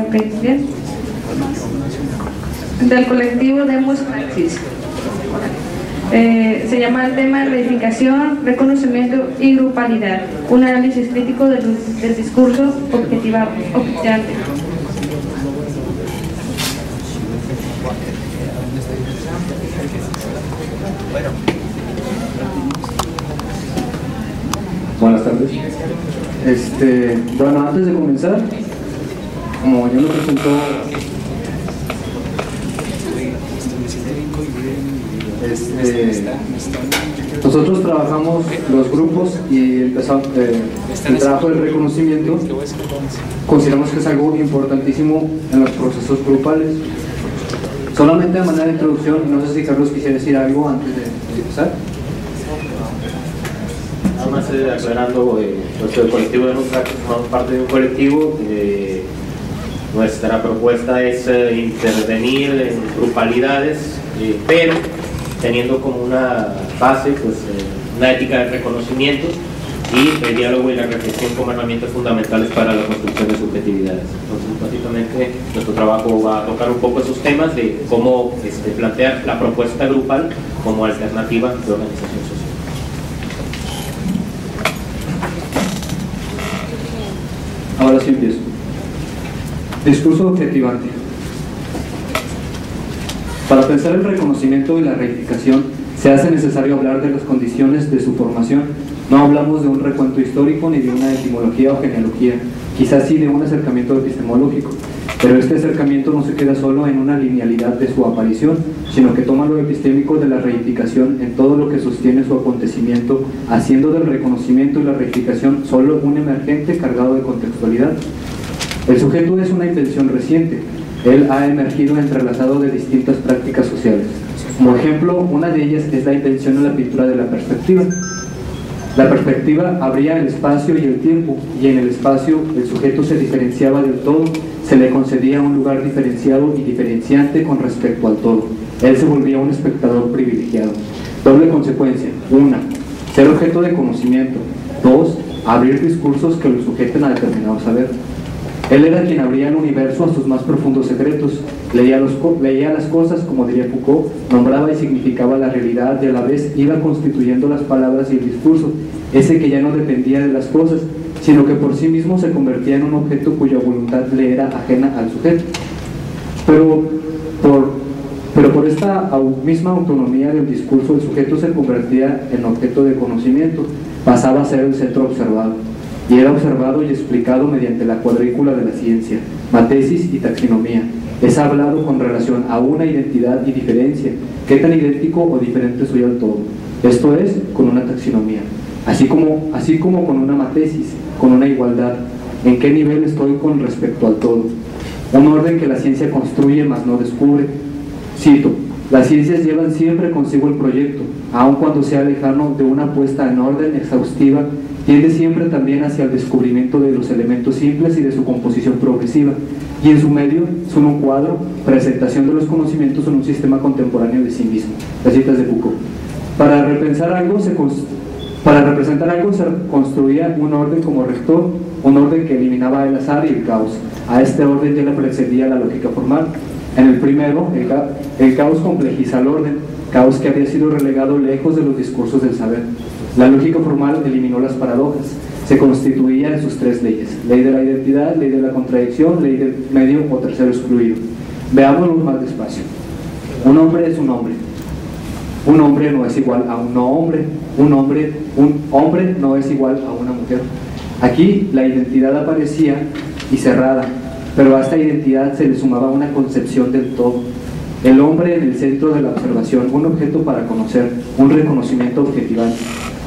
Ok, bien. Del colectivo Demos Praxis. Se llama el tema reivindicación, reconocimiento y grupalidad. Un análisis crítico del discurso objetivante. Buenas tardes. Bueno, antes de comenzar, como yo lo presentó, nosotros trabajamos los grupos y el trabajo del reconocimiento consideramos que es algo importantísimo en los procesos grupales. Solamente de manera de introducción, no sé si Carlos quisiera decir algo antes de empezar. Nada más aclarando, nuestro colectivo de nosotros formamos parte de un colectivo. Nuestra propuesta es intervenir en grupalidades, pero teniendo como una base una ética de reconocimiento y el diálogo y la reflexión como herramientas fundamentales para la construcción de subjetividades. Entonces, básicamente, nuestro trabajo va a tocar un poco esos temas de cómo plantear la propuesta grupal como alternativa de organización social. Ahora sí empiezo. Discurso objetivante. Para pensar el reconocimiento y la reivindicación, se hace necesario hablar de las condiciones de su formación. No hablamos de un recuento histórico ni de una etimología o genealogía, quizás sí de un acercamiento epistemológico, pero este acercamiento no se queda solo en una linealidad de su aparición, sino que toma lo epistémico de la reivindicación en todo lo que sostiene su acontecimiento, haciendo del reconocimiento y la reivindicación solo un emergente cargado de contextualidad. El sujeto es una invención reciente. Él ha emergido entrelazado de distintas prácticas sociales. Como ejemplo, una de ellas es la invención en la pintura de la perspectiva. La perspectiva abría el espacio y el tiempo, y en el espacio el sujeto se diferenciaba del todo, se le concedía un lugar diferenciado y diferenciante con respecto al todo. Él se volvía un espectador privilegiado. Doble consecuencia: 1. Ser objeto de conocimiento. 2. Abrir discursos que lo sujeten a determinado saber. Él era quien abría el universo a sus más profundos secretos, leía las cosas, como diría Foucault, nombraba y significaba la realidad y a la vez iba constituyendo las palabras y el discurso, ese que ya no dependía de las cosas, sino que por sí mismo se convertía en un objeto cuya voluntad le era ajena al sujeto. Pero por esta misma autonomía del discurso, el sujeto se convertía en objeto de conocimiento, pasaba a ser el centro observado. Y era observado y explicado mediante la cuadrícula de la ciencia, matesis y taxonomía. Es hablado con relación a una identidad y diferencia. ¿Qué tan idéntico o diferente soy al todo? Esto es, con una taxonomía. Así como con una matesis, con una igualdad. ¿En qué nivel estoy con respecto al todo? Un orden que la ciencia construye mas no descubre. Cito: las ciencias llevan siempre consigo el proyecto, aun cuando sea lejano de una puesta en orden exhaustiva, tiende siempre también hacia el descubrimiento de los elementos simples y de su composición progresiva, y en su medio son un cuadro, presentación de los conocimientos en un sistema contemporáneo de sí mismo. Las citas de Foucault. Para representar algo se construía un orden como rector, un orden que eliminaba el azar y el caos. A este orden ya le precedía la lógica formal. En el primero, el caos complejiza el orden, caos que había sido relegado lejos de los discursos del saber. La lógica formal eliminó las paradojas, se constituía en sus tres leyes: ley de la identidad, ley de la contradicción, ley del medio o tercero excluido. Veámoslo más despacio. Un hombre es un hombre. Un hombre no es igual a un no hombre. Un hombre no es igual a una mujer. Aquí la identidad aparecía y cerrada, pero a esta identidad se le sumaba una concepción del todo. El hombre en el centro de la observación, un objeto para conocer, un reconocimiento objetivante.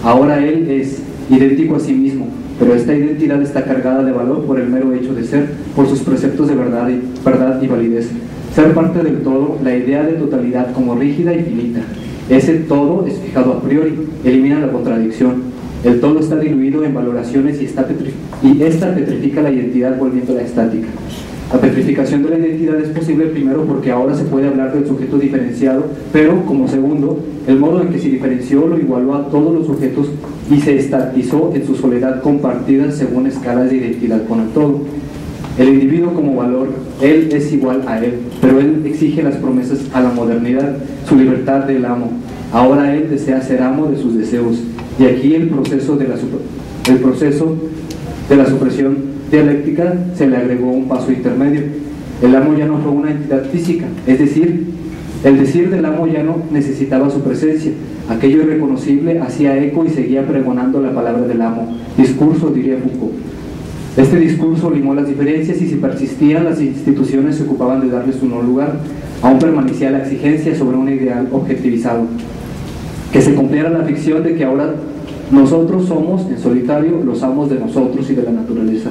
Ahora él es idéntico a sí mismo, pero esta identidad está cargada de valor por el mero hecho de ser, por sus preceptos de verdad y validez. Ser parte del todo, la idea de totalidad como rígida y finita. Ese todo es fijado a priori, elimina la contradicción. El todo está diluido en valoraciones y esta petrifica la identidad volviéndola estática. La petrificación de la identidad es posible primero porque ahora se puede hablar del sujeto diferenciado, pero como segundo, el modo en que se diferenció lo igualó a todos los sujetos y se estatizó en su soledad compartida según escalas de identidad con el todo. El individuo como valor, él es igual a él, pero él exige las promesas a la modernidad, su libertad del amo. Ahora él desea ser amo de sus deseos, y aquí el proceso de la supresión dialéctica se le agregó un paso intermedio. El amo ya no fue una entidad física, es decir, el decir del amo ya no necesitaba su presencia. Aquello irreconocible hacía eco y seguía pregonando la palabra del amo. Discurso, diría Foucault. Este discurso limó las diferencias y si persistían, las instituciones se ocupaban de darles un lugar. Aún permanecía la exigencia sobre un ideal objetivizado. Que se cumpliera la ficción de que ahora nosotros somos, en solitario, los amos de nosotros y de la naturaleza.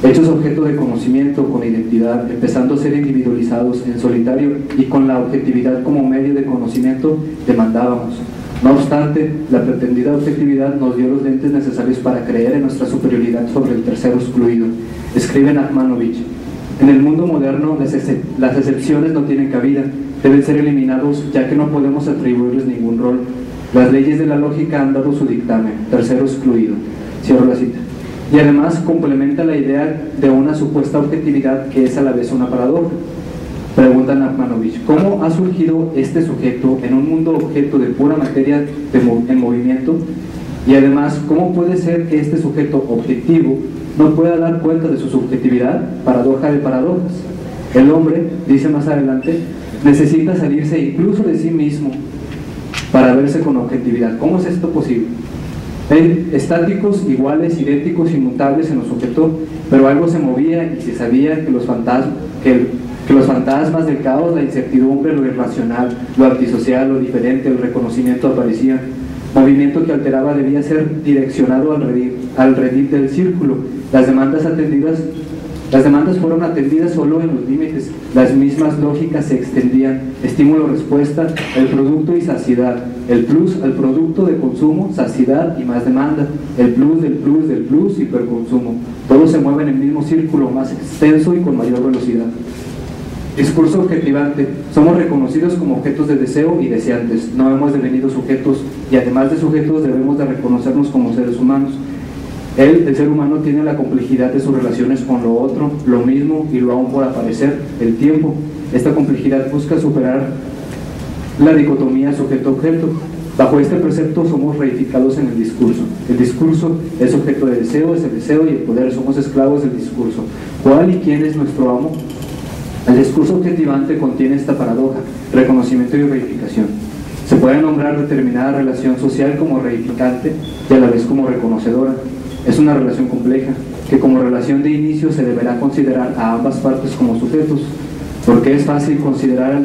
Hechos objeto de conocimiento con identidad, empezando a ser individualizados en solitario y con la objetividad como medio de conocimiento, demandábamos. No obstante, la pretendida objetividad nos dio los lentes necesarios para creer en nuestra superioridad sobre el tercero excluido. Escribe Nachmanovich: en el mundo moderno las excepciones no tienen cabida, deben ser eliminados ya que no podemos atribuirles ningún rol. Las leyes de la lógica han dado su dictamen, tercero excluido. Cierro la cita. Y además complementa la idea de una supuesta objetividad que es a la vez una paradoja. Pregunta Nachmanovich: ¿cómo ha surgido este sujeto en un mundo objeto de pura materia en movimiento? Y además, ¿cómo puede ser que este sujeto objetivo no pueda dar cuenta de su subjetividad? Paradoja de paradojas. El hombre, dice más adelante, necesita salirse incluso de sí mismo para verse con objetividad. ¿Cómo es esto posible? Estáticos, iguales, idénticos, inmutables se nos sujetó, pero algo se movía y se sabía que los fantasmas del caos, la incertidumbre, lo irracional, lo antisocial, lo diferente, el reconocimiento aparecían. Movimiento que alteraba debía ser direccionado al redil del círculo. Las demandas fueron atendidas solo en los límites. Las mismas lógicas se extendían: estímulo-respuesta, el producto y saciedad, el plus al producto de consumo, saciedad y más demanda, el plus del plus del plus, hiperconsumo. Todo se mueve en el mismo círculo, más extenso y con mayor velocidad. Discurso objetivante: somos reconocidos como objetos de deseo y deseantes, no hemos devenido sujetos, y además de sujetos debemos de reconocernos como seres humanos. El ser humano tiene la complejidad de sus relaciones con lo otro, lo mismo y lo aún por aparecer, el tiempo. Esta complejidad busca superar la dicotomía sujeto-objeto. Bajo este precepto somos reificados en el discurso. El discurso es objeto de deseo, es el deseo y el poder, somos esclavos del discurso. ¿Cuál y quién es nuestro amo? El discurso objetivante contiene esta paradoja: reconocimiento y reificación. Se puede nombrar determinada relación social como reificante y a la vez como reconocedora. Es una relación compleja, que como relación de inicio se deberá considerar a ambas partes como sujetos, porque es fácil considerar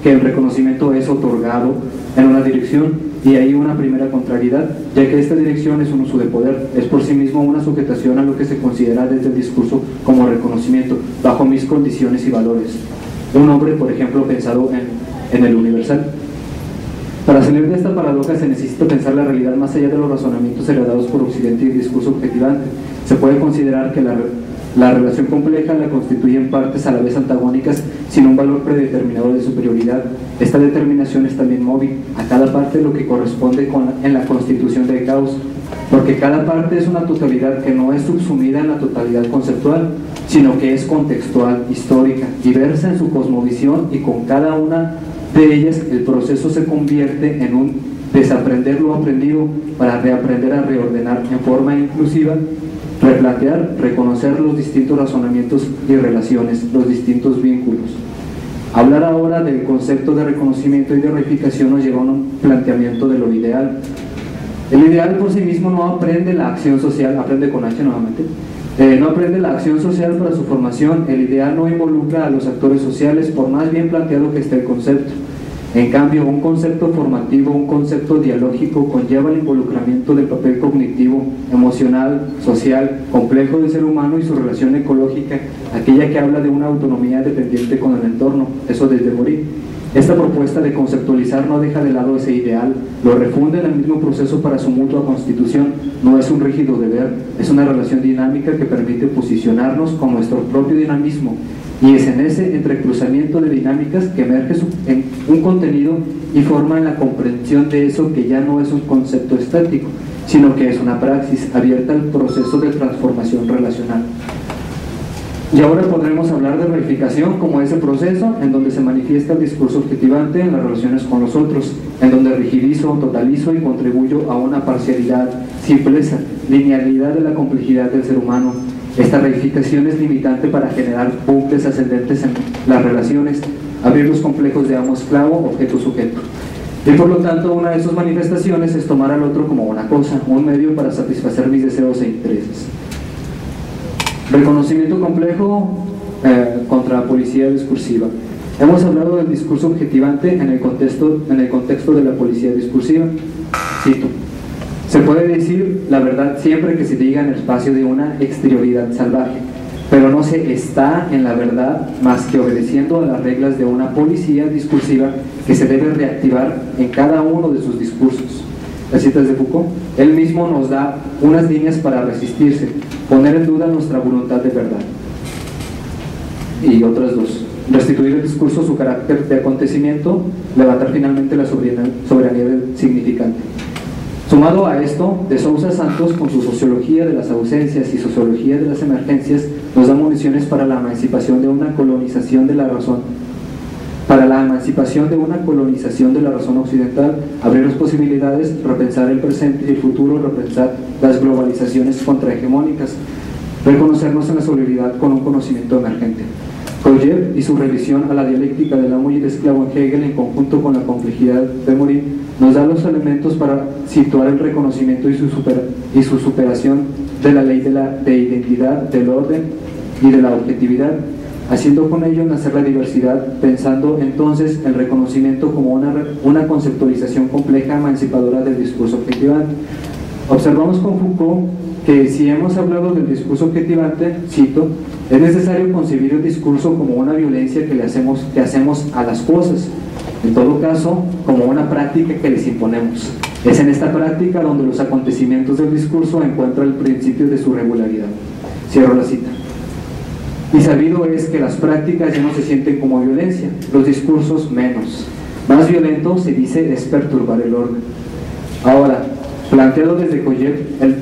que el reconocimiento es otorgado en una dirección, y hay una primera contrariedad, ya que esta dirección es un uso de poder, es por sí mismo una sujetación a lo que se considera desde el discurso como reconocimiento, bajo mis condiciones y valores. Un hombre, por ejemplo, pensado en el universal. Para salir de esta paradoja se necesita pensar la realidad más allá de los razonamientos heredados por Occidente y el discurso objetivante. Se puede considerar que la relación compleja la constituyen partes a la vez antagónicas sin un valor predeterminado de superioridad. Esta determinación es también móvil, a cada parte lo que corresponde en la constitución del caos, porque cada parte es una totalidad que no es subsumida en la totalidad conceptual, sino que es contextual, histórica, diversa en su cosmovisión, y con cada una de ellas el proceso se convierte en un desaprender lo aprendido para reaprender a reordenar en forma inclusiva, replantear, reconocer los distintos razonamientos y relaciones, los distintos vínculos. Hablar ahora del concepto de reconocimiento y de reificación nos lleva a un planteamiento de lo ideal. El ideal por sí mismo no aprende la acción social, aprende con H nuevamente, no aprende la acción social para su formación. El ideal no involucra a los actores sociales, por más bien planteado que esté el concepto. En cambio, un concepto formativo, un concepto dialógico, conlleva el involucramiento del papel cognitivo, emocional, social, complejo del ser humano y su relación ecológica, aquella que habla de una autonomía dependiente con el entorno, eso desde morir. Esta propuesta de conceptualizar no deja de lado ese ideal, lo refunde en el mismo proceso para su mutua constitución. No es un rígido deber, es una relación dinámica que permite posicionarnos con nuestro propio dinamismo, y es en ese entrecruzamiento de dinámicas que emerge en un contenido y forma en la comprensión de eso que ya no es un concepto estático, sino que es una praxis abierta al proceso de transformación relacional. Y ahora podremos hablar de reificación como ese proceso en donde se manifiesta el discurso objetivante en las relaciones con los otros, en donde rigidizo, totalizo y contribuyo a una parcialidad, simpleza, linealidad de la complejidad del ser humano. Esta reificación es limitante para generar bucles ascendentes en las relaciones, abrir los complejos de amo-esclavo, objeto-sujeto. Y por lo tanto, una de sus manifestaciones es tomar al otro como una cosa, un medio para satisfacer mis deseos e intereses. Reconocimiento complejo contra policía discursiva. Hemos hablado del discurso objetivante en el contexto de la policía discursiva. Cito: se puede decir la verdad siempre que se diga en el espacio de una exterioridad salvaje, pero no se está en la verdad más que obedeciendo a las reglas de una policía discursiva que se debe reactivar en cada uno de sus discursos. Las citas de Foucault. Él mismo nos da unas líneas para resistirse, poner en duda nuestra voluntad de verdad. Y otras dos: restituir el discurso su carácter de acontecimiento, levantar finalmente la soberanía del significante. Sumado a esto, de Sousa Santos, con su sociología de las ausencias y sociología de las emergencias, nos da municiones para la emancipación de una colonización de la razón. Para la emancipación de una colonización de la razón occidental, abrir las posibilidades, repensar el presente y el futuro, repensar las globalizaciones contrahegemónicas, reconocernos en la solidaridad con un conocimiento emergente. Kojev y su revisión a la dialéctica del amo y el esclavo en Hegel, en conjunto con la complejidad de Morin, nos da los elementos para situar el reconocimiento y su superación de la ley de identidad, del orden y de la objetividad, haciendo con ello nacer la diversidad, pensando entonces el reconocimiento como una conceptualización compleja emancipadora del discurso objetivante. Observamos con Foucault que si hemos hablado del discurso objetivante, cito, es necesario concebir el discurso como una violencia que hacemos a las cosas, en todo caso como una práctica que les imponemos. Es en esta práctica donde los acontecimientos del discurso encuentran el principio de su regularidad. Cierro la cita. Y sabido es que las prácticas ya no se sienten como violencia, los discursos menos. Más violento, se dice, es perturbar el orden. Ahora, planteado desde Kojev el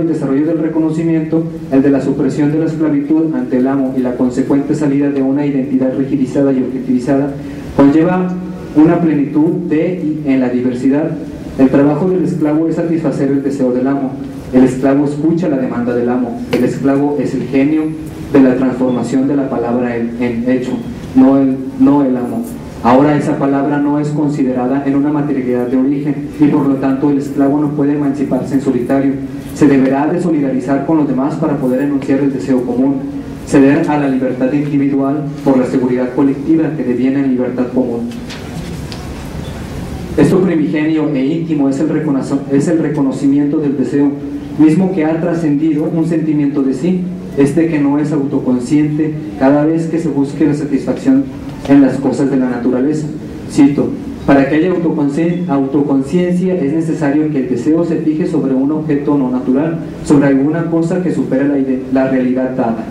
desarrollo del reconocimiento, el de la supresión de la esclavitud ante el amo y la consecuente salida de una identidad rigidizada y objetivizada, conlleva una plenitud en la diversidad. El trabajo del esclavo es satisfacer el deseo del amo. El esclavo escucha la demanda del amo. El esclavo es el genio de la transformación de la palabra en hecho, no el amo. Ahora esa palabra no es considerada en una materialidad de origen y por lo tanto el esclavo no puede emanciparse en solitario. Se deberá de solidarizar con los demás para poder enunciar el deseo común, ceder a la libertad individual por la seguridad colectiva que deviene en libertad común. Esto primigenio e íntimo es el reconocimiento del deseo, mismo que ha trascendido un sentimiento de sí, que no es autoconsciente cada vez que se busque la satisfacción en las cosas de la naturaleza. Cito: para que haya autoconciencia es necesario que el deseo se fije sobre un objeto no natural, sobre alguna cosa que supere la realidad dada.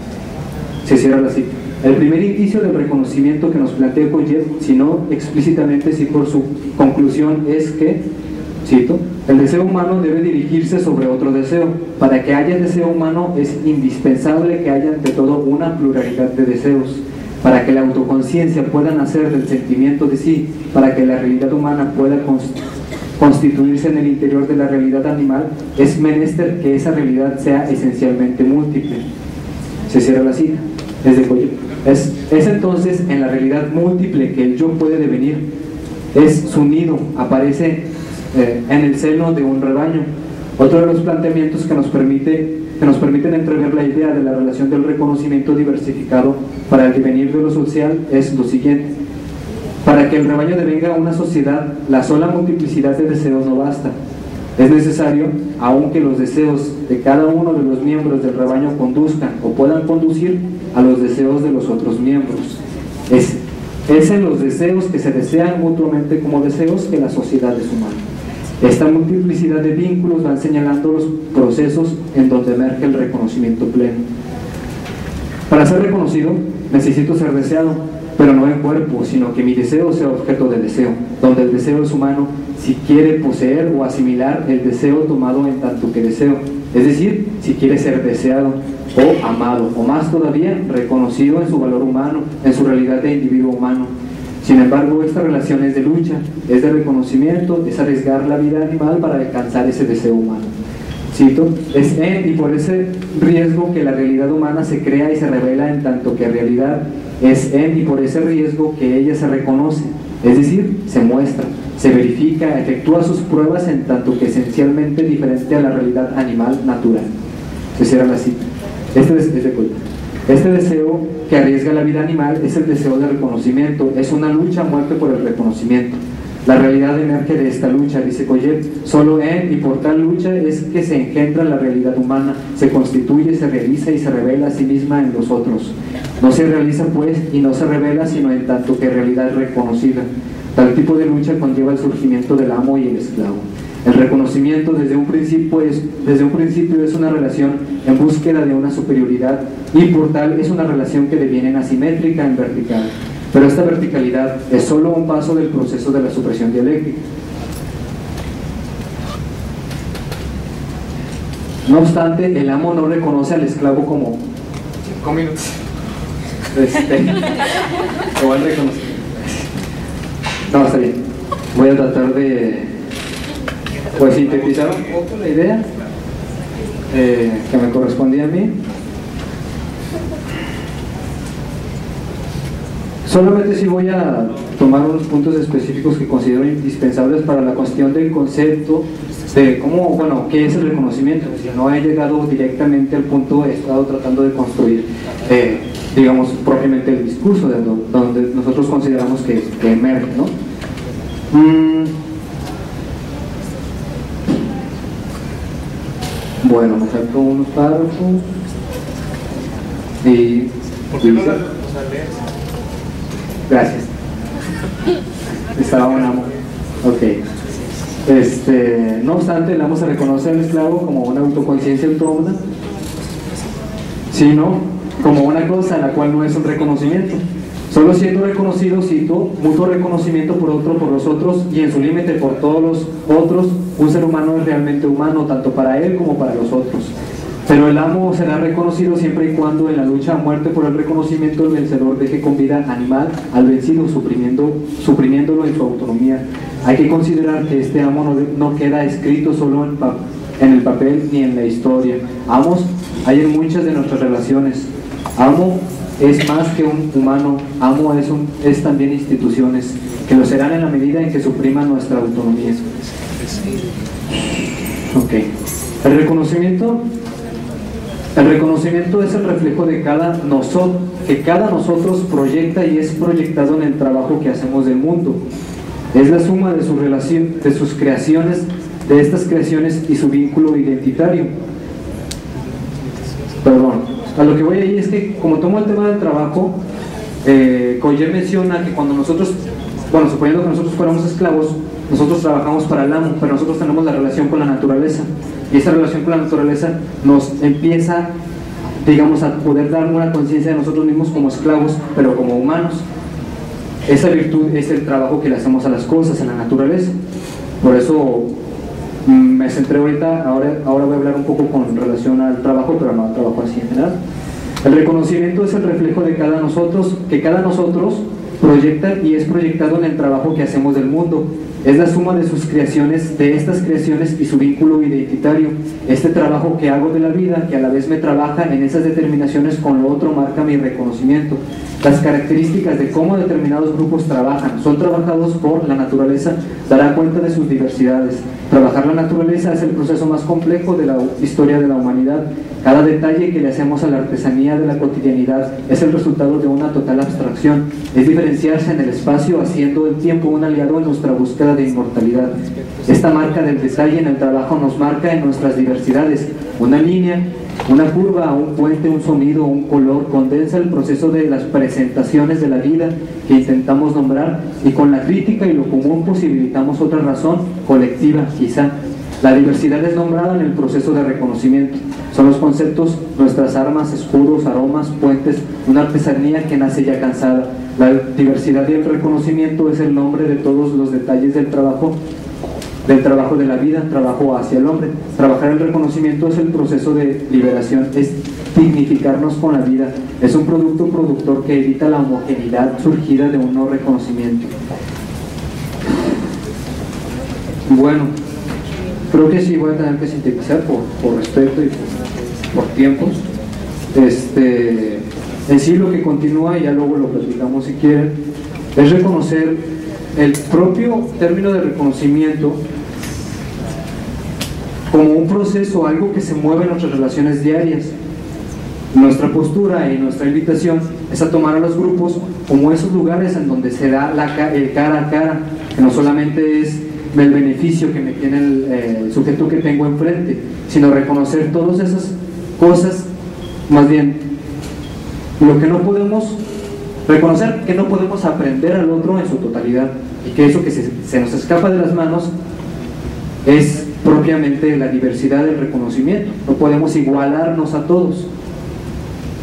Se cierra la cita. El primer indicio del reconocimiento que nos plantea Kojev, si no explícitamente, sí por su conclusión, es que, cito, el deseo humano debe dirigirse sobre otro deseo. Para que haya deseo humano es indispensable que haya ante todo una pluralidad de deseos. Para que la autoconciencia pueda nacer del sentimiento de sí, para que la realidad humana pueda constituirse en el interior de la realidad animal, es menester que esa realidad sea esencialmente múltiple. Se cierra la cita. Es entonces en la realidad múltiple que el yo puede devenir. Es su nido, aparece en el seno de un rebaño. Otro de los planteamientos que nos permiten entrever la idea de la relación del reconocimiento diversificado para el devenir de lo social es lo siguiente: para que el rebaño devenga una sociedad, la sola multiplicidad de deseos no basta. Es necesario, aunque los deseos de cada uno de los miembros del rebaño conduzcan o puedan conducir a los deseos de los otros miembros. Es en los deseos que se desean mutuamente como deseos que la sociedad es humana. Esta multiplicidad de vínculos van señalando los procesos en donde emerge el reconocimiento pleno. Para ser reconocido, necesito ser deseado, pero no en cuerpo, sino que mi deseo sea objeto de deseo, donde el deseo es humano si quiere poseer o asimilar el deseo tomado en tanto que deseo, es decir, si quiere ser deseado. o amado, o más todavía, reconocido en su valor humano, en su realidad de individuo humano. Sin embargo, esta relación es de lucha, es de reconocimiento, es arriesgar la vida animal para alcanzar ese deseo humano. Cito, es en y por ese riesgo que la realidad humana se crea y se revela en tanto que realidad, es en y por ese riesgo que ella se reconoce, es decir, se muestra, se verifica, efectúa sus pruebas en tanto que esencialmente diferente a la realidad animal natural. Se cierra la cita. Este deseo que arriesga la vida animal es el deseo de reconocimiento, es una lucha a muerte por el reconocimiento. La realidad emerge de esta lucha, dice Coyet, solo en y por tal lucha es que se engendra la realidad humana, se constituye, se realiza y se revela a sí misma en los otros. No se realiza pues y no se revela sino en tanto que realidad reconocida. Tal tipo de lucha conlleva el surgimiento del amo y el esclavo. El reconocimiento desde un principio es una relación en búsqueda de una superioridad y por tal es una relación que deviene en asimétrica en vertical. Pero esta verticalidad es solo un paso del proceso de la supresión dialéctica. No obstante, el amo no reconoce al esclavo como 5 minutos. Lo van a reconocer. No, está bien. Voy a tratar de sintetizar un poco la idea que me correspondía a mí. Solamente sí voy a tomar unos puntos específicos que considero indispensables para la cuestión del concepto de cómo, bueno, qué es el reconocimiento. Si no he llegado directamente al punto, he estado tratando de construir, digamos, propiamente el discurso de donde nosotros consideramos que emerge, ¿no? Bueno, me salto unos párrafos y... ¿Por qué no la lees? Gracias. Estaba un amo. Ok. No obstante, el amo se reconoce al esclavo como una autoconciencia autónoma, sino como una cosa la cual no es un reconocimiento. Solo siendo reconocido, cito, mutuo reconocimiento por los otros y en su límite por todos los otros, un ser humano es realmente humano, tanto para él como para los otros. Pero el amo será reconocido siempre y cuando en la lucha a muerte por el reconocimiento el vencedor deje con vida animal al vencido, suprimiéndolo en su autonomía. Hay que considerar que este amo no queda escrito solo en el papel ni en la historia. Amos hay en muchas de nuestras relaciones. Amo es más que un humano, amo es también instituciones, que lo serán en la medida en que supriman nuestra autonomía. Ok. El reconocimiento es el reflejo de que cada nosotros proyecta y es proyectado en el trabajo que hacemos del mundo. Es la suma de sus creaciones, de estas creaciones y su vínculo identitario. Perdón. A lo que voy ahí es que, como tomo el tema del trabajo, Coyer menciona que cuando nosotros, bueno, suponiendo que nosotros fuéramos esclavos, nosotros trabajamos para el amo, pero nosotros tenemos la relación con la naturaleza. Y esa relación con la naturaleza nos empieza, digamos, a poder dar una conciencia de nosotros mismos como esclavos, pero como humanos. Esa virtud es el trabajo que le hacemos a las cosas, a la naturaleza. Por eso me centré ahorita, ahora voy a hablar un poco con relación al trabajo, pero no al trabajo así en general. El reconocimiento es el reflejo de cada nosotros, que cada nosotros proyecta y es proyectado en el trabajo que hacemos del mundo. Es la suma de sus creaciones, de estas creaciones y su vínculo identitario. Este trabajo que hago de la vida, que a la vez me trabaja en esas determinaciones con lo otro, marca mi reconocimiento. Las características de cómo determinados grupos trabajan, son trabajados por la naturaleza, dará cuenta de sus diversidades. Trabajar la naturaleza es el proceso más complejo de la historia de la humanidad. Cada detalle que le hacemos a la artesanía de la cotidianidad es el resultado de una total abstracción. Es diferenciarse en el espacio, haciendo el tiempo un aliado en nuestra búsqueda de inmortalidad. Esta marca del detalle en el trabajo nos marca en nuestras diversidades. Una línea, una curva, un puente, un sonido, un color, condensa el proceso de las presentaciones de la vida que intentamos nombrar, y con la crítica y lo común posibilitamos otra razón colectiva, quizá. La diversidad es nombrada en el proceso de reconocimiento. Son los conceptos, nuestras armas, escudos, aromas, puentes, una artesanía que nace ya cansada. La diversidad y el reconocimiento es el nombre de todos los detalles del trabajo de la vida, trabajo hacia el hombre. Trabajar el reconocimiento es el proceso de liberación, es dignificarnos con la vida. Es un producto productor que evita la homogeneidad surgida de un no reconocimiento. Bueno, creo que sí voy a tener que sintetizar por respeto y por tiempos. En sí lo que continúa, y ya luego lo platicamos si quieren, es reconocer el propio término de reconocimiento como un proceso, algo que se mueve en nuestras relaciones diarias. Nuestra postura y nuestra invitación es a tomar a los grupos como esos lugares en donde se da el cara a cara, que no solamente es el beneficio que me tiene el sujeto que tengo enfrente, sino reconocer todas esas cosas, más bien lo que no podemos reconocer, que no podemos aprender al otro en su totalidad, y que eso que se nos escapa de las manos es propiamente la diversidad del reconocimiento. No podemos igualarnos a todos.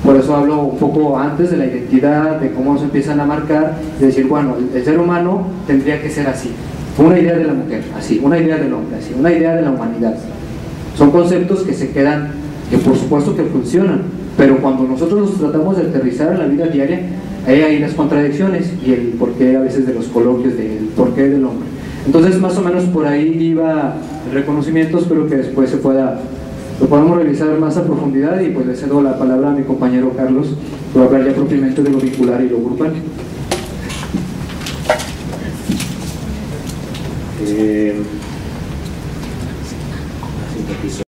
Por eso hablo un poco antes de la identidad, de cómo se empiezan a marcar, y decir, bueno, el ser humano tendría que ser así, una idea de la mujer, así, una idea del hombre, así, una idea de la humanidad. Son conceptos que se quedan, que por supuesto que funcionan, pero cuando nosotros los tratamos de aterrizar en la vida diaria, hay ahí las contradicciones y el porqué a veces de los coloquios, del porqué del hombre. Entonces más o menos por ahí iba el reconocimiento. Espero que después lo podamos revisar más a profundidad, y pues le cedo la palabra a mi compañero Carlos, que va a hablar ya propiamente de lo vincular y lo grupal.